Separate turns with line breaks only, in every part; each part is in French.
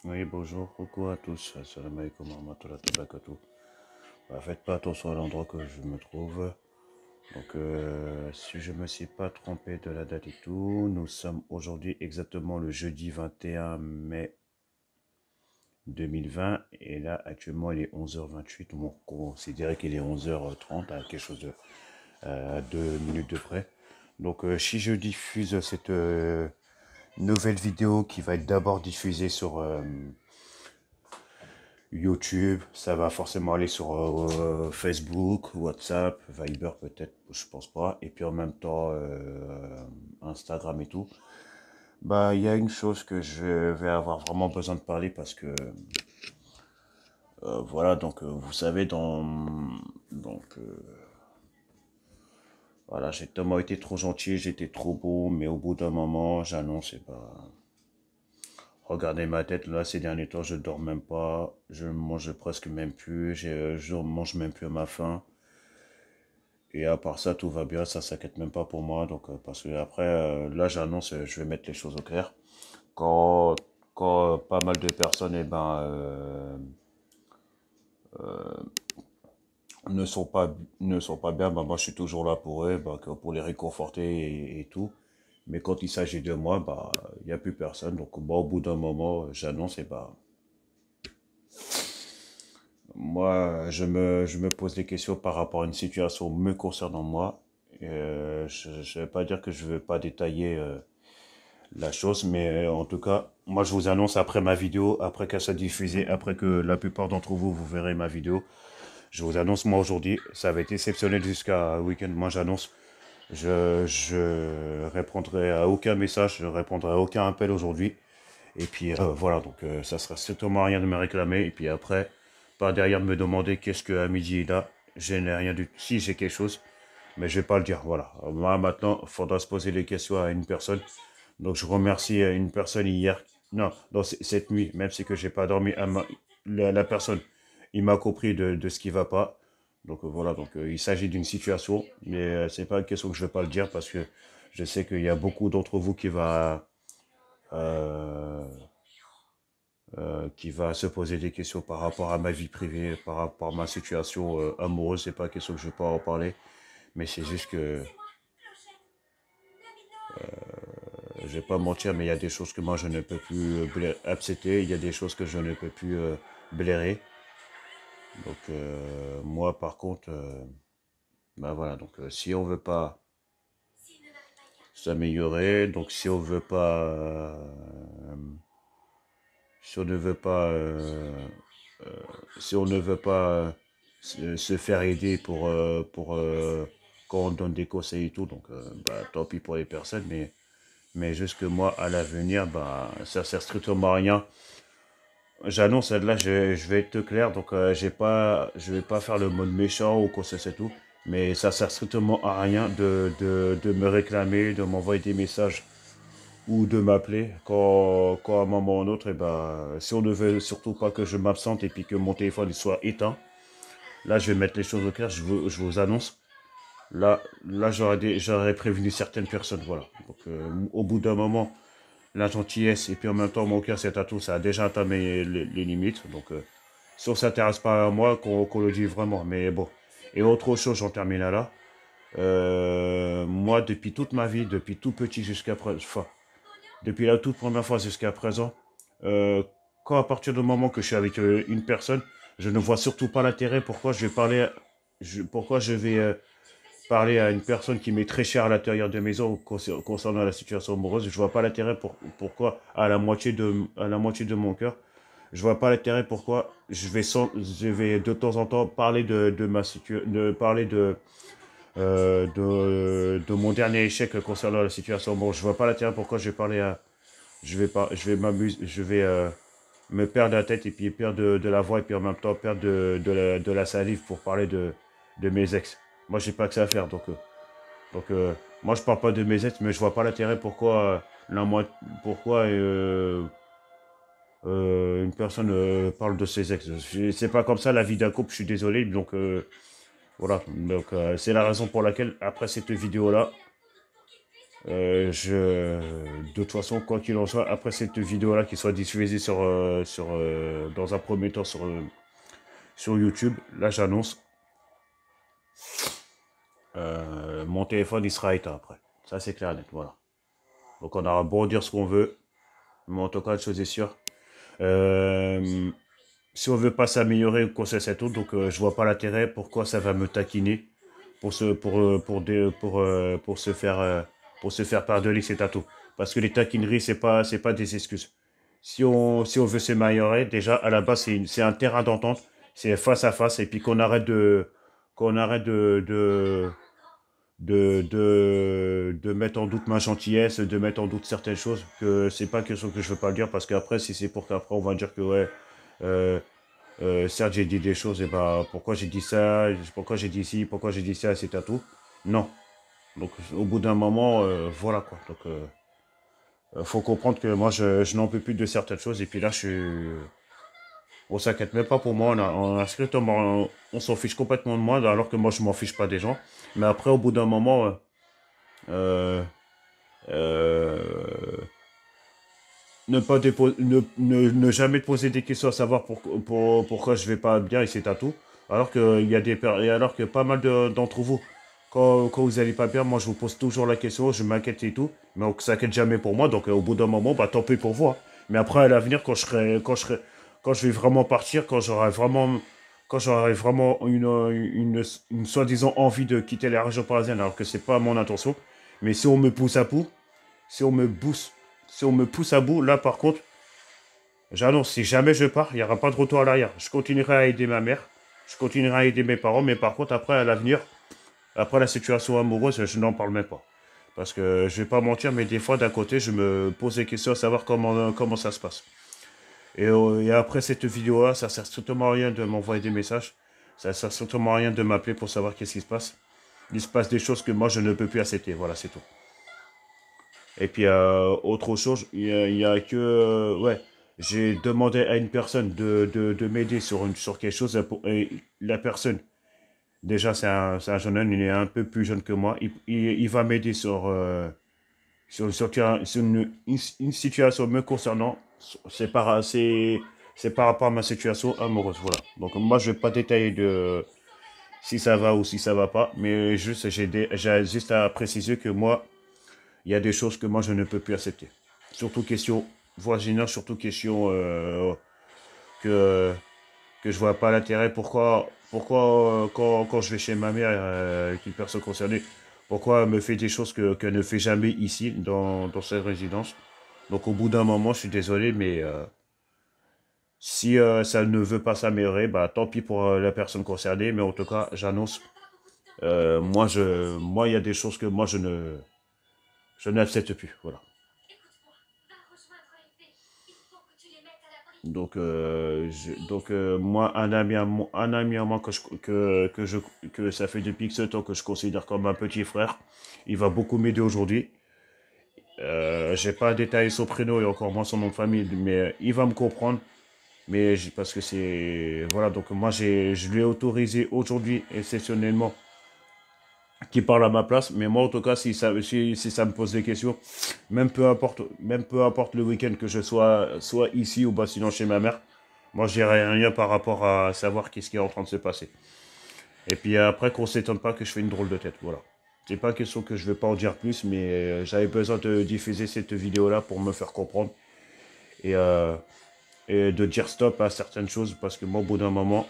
Oui, bonjour, coucou à tous. Assalamu alaikum wa rahmatullahi wa barakatuh. Faites pas attention à l'endroit que je me trouve. Donc, si je me suis pas trompé de la date et tout, nous sommes aujourd'hui exactement le jeudi 21 mai 2020. Et là, actuellement, il est 11h28. On considérait qu'il est 11h30, à quelque chose de 2 minutes de près. Donc, si je diffuse cette nouvelle vidéo qui va être d'abord diffusée sur YouTube, ça va forcément aller sur Facebook, WhatsApp, Viber peut-être, je pense pas, et puis en même temps Instagram et tout. Bah, il y a une chose que je vais avoir vraiment besoin de parler parce que voilà, donc vous savez, donc voilà, j'ai tellement été trop gentil, j'étais trop beau, mais au bout d'un moment, j'annonce, et bah, regardez ma tête là, ces derniers temps, je dors même pas, je mange presque même plus, je mange même plus à ma faim. Et à part ça, tout va bien, ça s'inquiète même pas pour moi. Donc, parce que après, là, j'annonce, je vais mettre les choses au clair. Quand, quand pas mal de personnes, ne sont pas bien, ben, moi, je suis toujours là pour eux, ben, pour les réconforter et tout. Mais quand il s'agit de moi, bah, il n'y a plus personne. Donc, moi, au bout d'un moment, j'annonce et bah, moi, je me pose des questions par rapport à une situation me concernant moi. Je ne vais pas dire que je ne veux pas détailler la chose, mais en tout cas, moi je vous annonce après ma vidéo, après qu'elle soit diffusée, après que la plupart d'entre vous, vous verrez ma vidéo, je vous annonce moi aujourd'hui, ça va être exceptionnel jusqu'à week-end, moi j'annonce, je répondrai à aucun message, je répondrai à aucun appel aujourd'hui, et puis voilà, donc ça sera strictement rien de me réclamer, et puis après, pas derrière me demander qu'est-ce que à midi il a, je n'ai rien du tout, si j'ai quelque chose, mais je vais pas le dire, voilà. Moi maintenant, il faudra se poser les questions à une personne, donc je remercie une personne hier, non, cette nuit, même si que j'ai pas dormi, la personne, il m'a compris de ce qui va pas. Donc voilà, donc il s'agit d'une situation, mais c'est pas une question que je vais pas le dire parce que je sais qu'il y a beaucoup d'entre vous euh, qui va se poser des questions par rapport à ma vie privée, par rapport à ma situation amoureuse. C'est pas une question que je vais pas en parler, mais c'est juste que je vais pas mentir, mais il y a des choses que moi je ne peux plus accepter, il y a des choses que je ne peux plus blairer. Donc moi par contre, ben voilà, donc si on veut pas s'améliorer, donc si on veut pas, si on ne veut pas, si on ne veut pas se faire aider pour quand on donne des conseils et tout, donc bah, tant pis pour les personnes, mais juste que moi à l'avenir, bah ça sert strictement à rien. J'annonce, là, je vais être clair, donc je vais pas faire le mode méchant ou quoi que c'est tout, mais ça sert strictement à rien de me réclamer, de m'envoyer des messages ou de m'appeler quand à un moment ou un autre, et ben, si on ne veut surtout pas que je m'absente et puis que mon téléphone il soit éteint, là, je vais mettre les choses au clair, je vous annonce. Là, j'aurais prévenu certaines personnes, voilà. Donc, au bout d'un moment, la gentillesse et puis en même temps mon cœur c'est à tout, ça a déjà atteint les limites. Donc si on s'intéresse pas à moi, qu'on le dise vraiment. Mais bon. Et autre chose, j'en termine là. Moi, depuis toute ma vie, depuis tout petit jusqu'à présent, enfin, depuis la toute première fois jusqu'à présent, euh, quand à partir du moment que je suis avec une personne, je ne vois surtout pas l'intérêt pourquoi je vais parler, pourquoi je vais parler à une personne qui m'est très chère à l'intérieur de maison concernant la situation amoureuse. Je vois pas l'intérêt pourquoi à la moitié de mon cœur. Je vois pas l'intérêt pourquoi je vais de temps en temps parler de ma situation, de mon dernier échec concernant la situation. Bon, je vois pas l'intérêt pourquoi je vais parler à, je vais m'amuser, je vais me perdre la tête et puis perdre de la voix et puis en même temps perdre de la salive pour parler de mes ex. Moi, j'ai pas que ça à faire, donc, moi, je parle pas de mes ex, mais je vois pas l'intérêt pourquoi une personne parle de ses ex. C'est pas comme ça la vie d'un couple, je suis désolé. Donc, voilà. Donc, c'est la raison pour laquelle, après cette vidéo-là, De toute façon, quoi qu'il en soit, après cette vidéo-là qui soit diffusée dans un premier temps sur YouTube, là j'annonce, mon téléphone il sera éteint après. Ça c'est clair et net, voilà. Donc on aura beau dire ce qu'on veut, mais en tout cas, une chose est sûre. Euh, Si on veut pas s'améliorer ou quoi que c'est tout, donc je vois pas l'intérêt pourquoi ça va me taquiner pour se faire pardonner ces tatous. Parce que les taquineries c'est pas des excuses. Si on veut s'améliorer, déjà à la base c'est un terrain d'entente, c'est face à face et puis qu'on arrête de mettre en doute ma gentillesse, de mettre en doute certaines choses, que c'est pas quelque chose que je veux pas dire parce qu'après si c'est pour qu'après on va dire que ouais euh, certes, j'ai dit des choses, et bah, pourquoi j'ai dit ça, pourquoi j'ai dit ci, pourquoi j'ai dit ça, c'est à tout. Non. Donc, au bout d'un moment, voilà quoi. Donc, faut comprendre que moi, je n'en peux plus de certaines choses, et puis là, je suis. On s'inquiète même pas pour moi, on a strictement, on s'en fiche complètement de moi, alors que moi, je m'en fiche pas des gens. Mais après, au bout d'un moment, euh, euh, ne pas ne jamais te poser des questions à savoir pourquoi je vais pas bien et c'est à tout. Alors que et alors que pas mal d'entre vous, quand vous allez pas bien, moi je vous pose toujours la question, je m'inquiète et tout, mais on s'inquiète jamais pour moi, donc au bout d'un moment, bah tant pis pour vous, hein. Mais après à l'avenir, quand je vais vraiment partir, quand j'aurai vraiment une soi-disant envie de quitter la région parisienne, alors que c'est pas mon intention, mais si on me pousse à bout, si on me pousse, si on me pousse à bout, là par contre, j'annonce, si jamais je pars, il n'y aura pas de retour à l'arrière. Je continuerai à aider ma mère, je continuerai à aider mes parents, mais par contre, après, à l'avenir, après la situation amoureuse, je n'en parle même pas. Parce que je vais pas mentir, mais des fois, d'un côté, je me pose des questions à savoir comment ça se passe. Et après cette vidéo-là, ça sert strictement à rien de m'envoyer des messages. Ça sert strictement à rien de m'appeler pour savoir qu'est-ce qui se passe. Il se passe des choses que moi, je ne peux plus accepter. Voilà, c'est tout. Et puis, autre chose, il y a que... ouais, j'ai demandé à une personne de m'aider sur quelque chose. Et la personne, déjà, c'est un jeune homme, il est un peu plus jeune que moi. Il va m'aider sur une situation me concernant. C'est par rapport à ma situation amoureuse. Voilà. Donc, moi, je ne vais pas détailler de si ça va ou si ça va pas. Mais juste, j'ai juste à préciser que moi, il y a des choses que moi je ne peux plus accepter. Surtout question voisinage, surtout question que, que je vois pas l'intérêt. Pourquoi quand je vais chez ma mère, avec une personne concernée, pourquoi elle me fait des choses qu'elle ne fait jamais ici, dans cette résidence. Donc au bout d'un moment, je suis désolé, mais si ça ne veut pas s'améliorer, bah tant pis pour la personne concernée. Mais en tout cas, j'annonce, moi, il y a des choses que moi je n'accepte plus. Voilà. Moi, un ami à moi que ça fait depuis ce temps que je considère comme un petit frère, il va beaucoup m'aider aujourd'hui. J'ai pas détaillé son prénom et encore moins son nom de famille, mais il va me comprendre. Parce que voilà, donc moi, je lui ai autorisé aujourd'hui, exceptionnellement, qu'il parle à ma place. Mais moi, en tout cas, si ça me pose des questions, même peu importe le week-end que je soit ici ou bah, sinon chez ma mère, moi, je dirais rien par rapport à savoir qu'est-ce qui est en train de se passer. Et puis après, qu'on ne s'étonne pas que je fais une drôle de tête. Voilà. C'est pas question que je ne vais pas en dire plus, mais j'avais besoin de diffuser cette vidéo-là pour me faire comprendre et, euh, et de dire stop à certaines choses parce que moi, au bout d'un moment,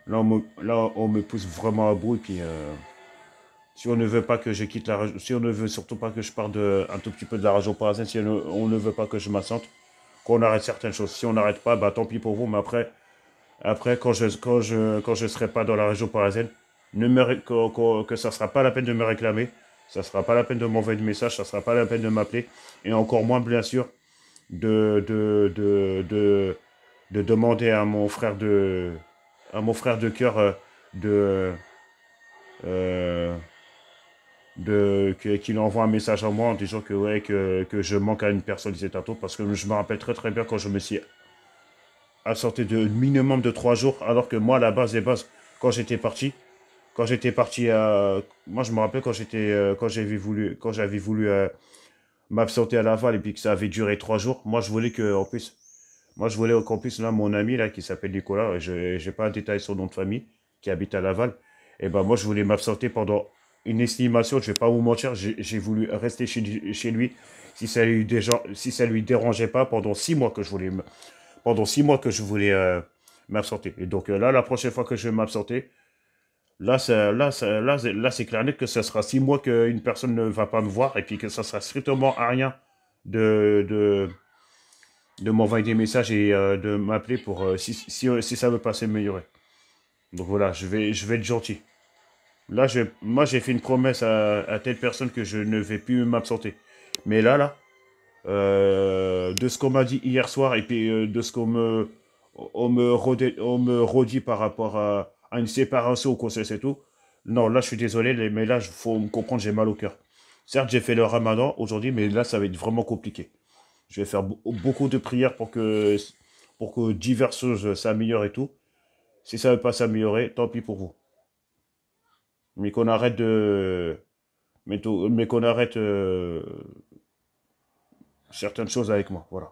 là, on me pousse vraiment à bout et puis. Si on ne veut pas que je quitte la région, si on ne veut surtout pas que je parte un tout petit peu de la région parisienne, si on ne veut pas que je m'assente, qu'on arrête certaines choses. Si on n'arrête pas, bah tant pis pour vous, mais après quand je serai pas dans la région parisienne, que ça sera pas la peine de me réclamer, ça sera pas la peine de m'envoyer de messages, ça sera pas la peine de m'appeler, et encore moins, bien sûr, de, de, de, de, de demander à mon frère de cœur de, euh, qu'il envoie un message à moi en disant que, ouais, que je manque à une personne, disait tantôt, parce que je me rappelle très très bien quand je me suis absenté de minimum de 3 jours, alors que moi, à la base des bases, quand j'étais parti, quand j'étais parti à... Moi, je me rappelle quand j'avais voulu m'absenter à Laval et puis que ça avait duré 3 jours. Moi, je voulais qu'en plus, là, mon ami, là, qui s'appelle Nicolas, je n'ai pas un détail son nom de famille, qui habite à Laval, et ben moi, je voulais m'absenter pendant une estimation, je vais pas vous mentir, j'ai voulu rester chez lui, si ça lui dérangeait pas, pendant 6 mois que je voulais m'absenter. Et donc là, la prochaine fois que je vais m'absenter, là, c'est clair net que ce sera 6 mois qu'une personne ne va pas me voir, et puis que ça sera strictement à rien de, de, de m'envoyer des messages et de m'appeler pour si ça veut pas s'améliorer. Donc voilà, je vais être gentil. Là, moi, j'ai fait une promesse à telle personne que je ne vais plus m'absenter. Mais de ce qu'on m'a dit hier soir et puis de ce on me redit par rapport à une séparation au conseil et tout, non, là, je suis désolé, mais là, il faut me comprendre, j'ai mal au cœur. Certes, j'ai fait le ramadan aujourd'hui, mais là, ça va être vraiment compliqué. Je vais faire beaucoup de prières pour que diverses choses s'améliorent et tout. Si ça ne veut pas s'améliorer, tant pis pour vous. Mais qu'on arrête de. Mais qu'on arrête certaines choses avec moi. Voilà.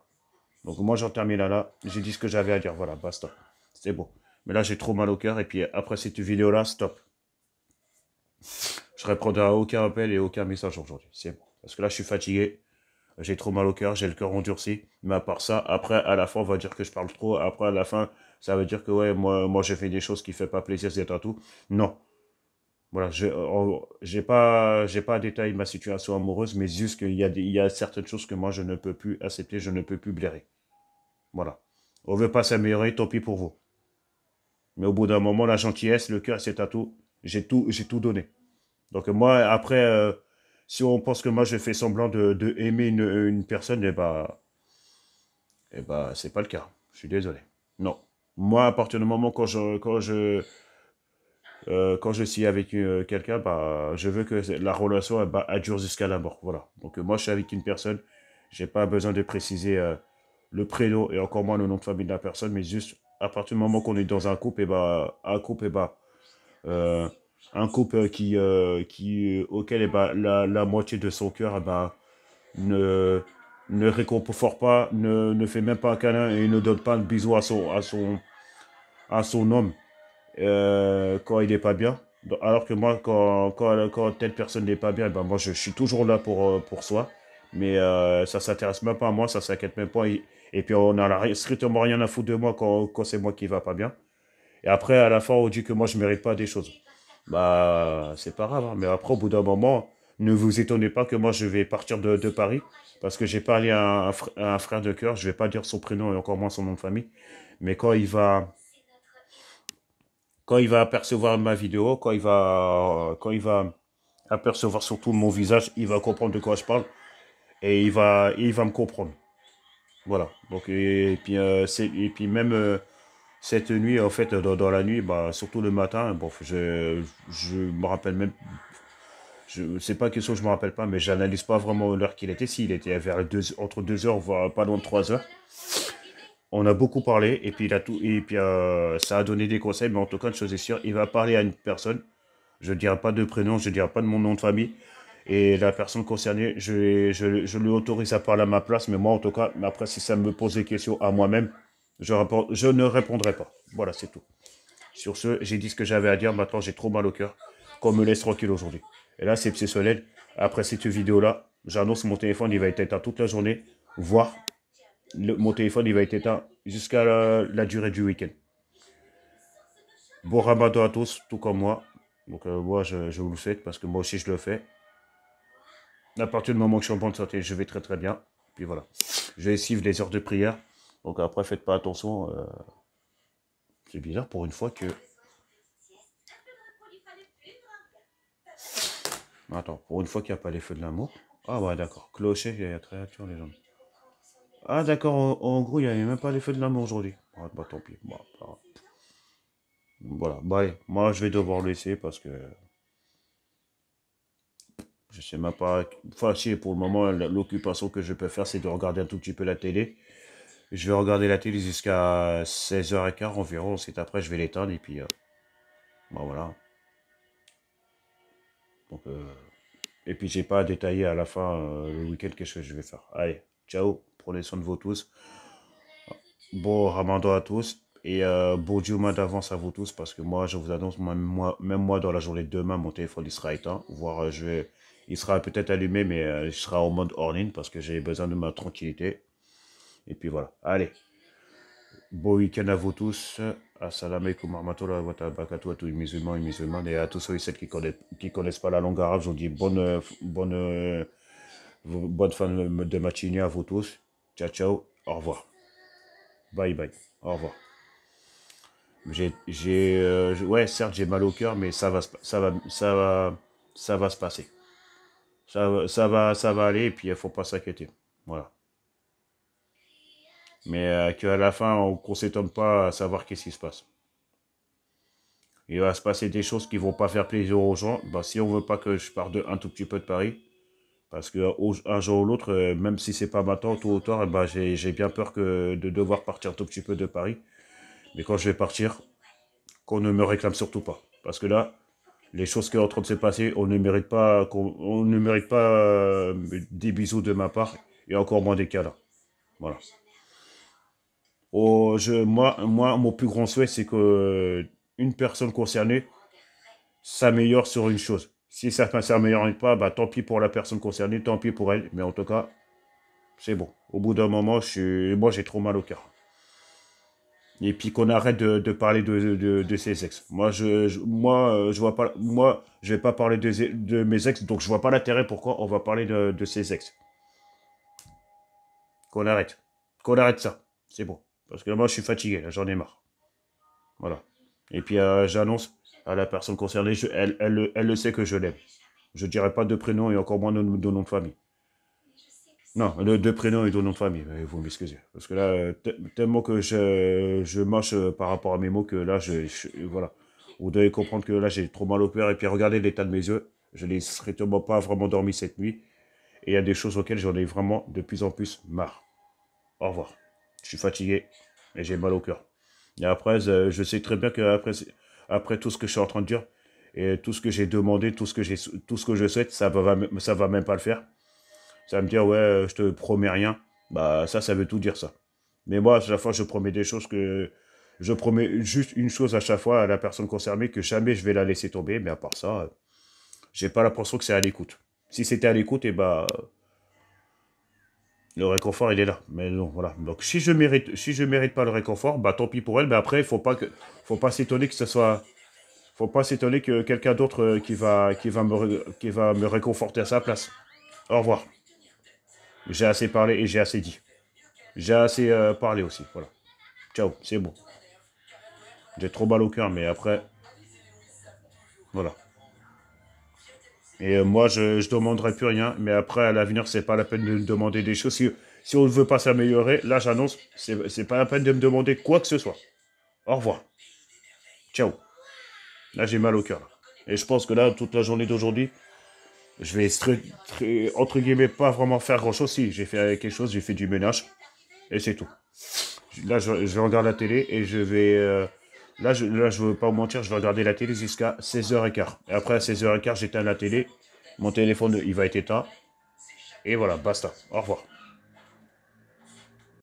Donc moi, j'en termine là. J'ai dit ce que j'avais à dire. Voilà, basta. C'est bon. Mais là, j'ai trop mal au cœur. Et puis après cette vidéo-là, stop. Je répondrai à aucun appel et aucun message aujourd'hui. C'est bon. Parce que là, je suis fatigué. J'ai trop mal au cœur, j'ai le cœur endurci. Mais à part ça, après, à la fin, on va dire que je parle trop. Après, à la fin, ça veut dire que ouais, moi j'ai fait des choses qui ne font pas plaisir, c'est tout. Non. Voilà, j'ai pas détaillé ma situation amoureuse, mais juste il y a certaines choses que moi, je ne peux plus accepter, je ne peux plus blairer. Voilà. On veut pas s'améliorer, tant pis pour vous. Mais au bout d'un moment, la gentillesse, le cœur, c'est à tout. J'ai tout donné. Donc moi, après, si on pense que moi, je fais semblant de aimer une personne, eh ben, c'est pas le cas. Je suis désolé. Non. Moi, à partir du moment quand je suis avec quelqu'un, bah, je veux que la relation elle dure jusqu'à la mort. Voilà. Donc moi, je suis avec une personne. J'ai pas besoin de préciser le prénom et encore moins le nom de famille de la personne, mais juste à partir du moment qu'on est dans un couple, et bah, euh, un couple auquel la moitié de son cœur ne, ne réconfort pas, ne fait même pas un câlin et ne donne pas un bisou à son homme quand il n'est pas bien. Alors que moi, quand telle personne n'est pas bien, ben moi je suis toujours là pour soi. Mais ça ne s'intéresse même pas à moi, ça ne s'inquiète même pas. Et puis on n'a strictement rien à foutre de moi quand c'est moi qui ne va pas bien. Et après, à la fin, on dit que moi je ne mérite pas des choses. Bah, c'est pas grave, hein. Mais après, au bout d'un moment, ne vous étonnez pas que moi je vais partir de Paris. Parce que j'ai parlé à un frère de cœur, je ne vais pas dire son prénom et encore moins son nom de famille. Mais quand il va apercevoir ma vidéo, quand il va apercevoir surtout mon visage, il va comprendre de quoi je parle et il va me comprendre. Voilà. Donc, et puis même cette nuit, en fait, dans la nuit, bah, surtout le matin, bon, je me rappelle même, je sais pas question, je me rappelle pas, mais j'analyse pas vraiment l'heure qu'il était. S'il était vers entre 2 heures, voire pas loin de 3 heures. On a beaucoup parlé et puis, ça a donné des conseils, mais en tout cas, une chose est sûre, il va parler à une personne. Je ne dirai pas de prénom, je ne dirai pas de mon nom de famille. Et la personne concernée, je lui autorise à parler à ma place, mais moi, en tout cas, après, si ça me pose des questions à moi-même, je ne répondrai pas. Voilà, c'est tout. Sur ce, j'ai dit ce que j'avais à dire. Maintenant, j'ai trop mal au cœur. Qu'on me laisse tranquille aujourd'hui. Et là, c'est exceptionnel. Après cette vidéo-là, j'annonce mon téléphone, il va être éteint toute la journée, voire mon téléphone, il va être éteint jusqu'à la durée du week-end. Bon ramadan à tous, tout comme moi. Donc moi, je vous le souhaite parce que moi aussi, je le fais. À partir du moment où je suis en bonne santé, je vais très très bien. Puis voilà. Je vais suivre les heures de prière. Donc après, faites pas attention. C'est bizarre pour une fois que... Attends, pour une fois qu'il n'y a pas les feux de l'amour. Ah ouais, d'accord. Clocher, il y a créature, les gens. Ah d'accord, en gros, il n'y avait même pas les feux de l'amour aujourd'hui. Ah, bah tant pis. Bah, voilà. Bah allez, moi je vais devoir le laisser parce que je sais même pas. Enfin, si, pour le moment, l'occupation que je peux faire, c'est de regarder un tout petit peu la télé. Je vais regarder la télé jusqu'à 16h15 environ. C'est après, je vais l'éteindre et puis. Bah voilà. Donc, et puis, j'ai pas à détailler à la fin, le week-end, qu'est-ce que je vais faire. Allez, ciao, prenez soin de vous tous. Bon ramadan à tous. Et bon Juma d'avance à vous tous, parce que moi, je vous annonce, même moi dans la journée de demain, mon téléphone il sera éteint. Voire, il sera peut-être allumé, mais il sera en mode hors-ligne, parce que j'ai besoin de ma tranquillité. Et puis voilà. Allez, bon week-end à vous tous. Assalamu alaikum warahmatullahi wabarakatuh à tous les musulmans et musulmanes. Et à tous ceux et celles qui connaissent pas la langue arabe, je vous dis bonne fin de matinée à vous tous. Ciao, ciao. Au revoir. Bye, bye. Au revoir. Ouais, certes, j'ai mal au cœur, mais ça va se passer. Ça va aller, et puis il faut pas s'inquiéter. Voilà. Mais qu'à la fin, qu'on s'étonne pas à savoir qu'est-ce qui se passe. Il va se passer des choses qui vont pas faire plaisir aux gens. Bah, si on veut pas que je parte un tout petit peu de Paris, parce que un jour ou l'autre, même si c'est pas maintenant, tôt ou tard, bah, j'ai bien peur de devoir partir un tout petit peu de Paris. Mais quand je vais partir, qu'on ne me réclame surtout pas. Parce que là, les choses qui sont en train de se passer, on ne mérite pas des bisous de ma part, et encore moins des câlins. Voilà. Mon plus grand souhait, c'est que une personne concernée s'améliore sur une chose. Si ça ne s'améliore pas, bah, tant pis pour la personne concernée, tant pis pour elle. Mais en tout cas, c'est bon. Au bout d'un moment, moi, j'ai trop mal au cœur. Et puis qu'on arrête de parler de ses ex. Je vois pas, moi, je vais pas parler de mes ex, donc je vois pas l'intérêt pourquoi on va parler de ses ex. Qu'on arrête. Qu'on arrête ça. C'est bon. Parce que moi, je suis fatigué, là, j'en ai marre. Voilà. Et puis, j'annonce à la personne concernée, elle le sait que je l'aime. Je dirai pas de prénom et encore moins de nom de famille. Non, de prénom et de nom de famille, vous m'excusez. Parce que là, tellement que je mâche par rapport à mes mots que là, voilà. Vous devez comprendre que là, j'ai trop mal au cœur. Et puis, regardez l'état de mes yeux. Je n'ai strictement pas vraiment dormi cette nuit. Et il y a des choses auxquelles j'en ai vraiment de plus en plus marre. Au revoir. Je suis fatigué et j'ai mal au cœur. Et après, je sais très bien après tout ce que je suis en train de dire, et tout ce que j'ai demandé, tout ce que je souhaite, ça va même pas le faire. Ça va me dire, ouais, je te promets rien. Bah, ça veut tout dire, ça. Mais moi, à chaque fois, je promets des choses que... Je promets juste une chose à chaque fois à la personne concernée, que jamais je vais la laisser tomber. Mais à part ça, j'ai pas l'impression que c'est à l'écoute. Si c'était à l'écoute, et bah... le réconfort, il est là. Mais non, voilà. Donc, si je mérite pas le réconfort, bah, tant pis pour elle. Mais après, faut pas s'étonner que ce soit... Faut pas s'étonner que quelqu'un d'autre qui va me réconforter à sa place. Au revoir. J'ai assez parlé et j'ai assez dit. J'ai assez parlé aussi, voilà. Ciao, c'est bon. J'ai trop mal au cœur, mais après, voilà. Et moi, je demanderai plus rien, mais après, à l'avenir, c'est pas la peine de me demander des choses. Si on ne veut pas s'améliorer, là, j'annonce, c'est pas la peine de me demander quoi que ce soit. Au revoir. Ciao. Là, j'ai mal au cœur. Et je pense que là, toute la journée d'aujourd'hui, je vais, entre guillemets, pas vraiment faire grand-chose. Si, j'ai fait quelque chose, j'ai fait du ménage, et c'est tout. Là, je regarde la télé et je vais... là, je ne veux pas vous mentir, je vais regarder la télé jusqu'à 16h15. Et après, à 16h15, j'éteins la télé. Mon téléphone, il va être éteint. Et voilà, basta. Au revoir.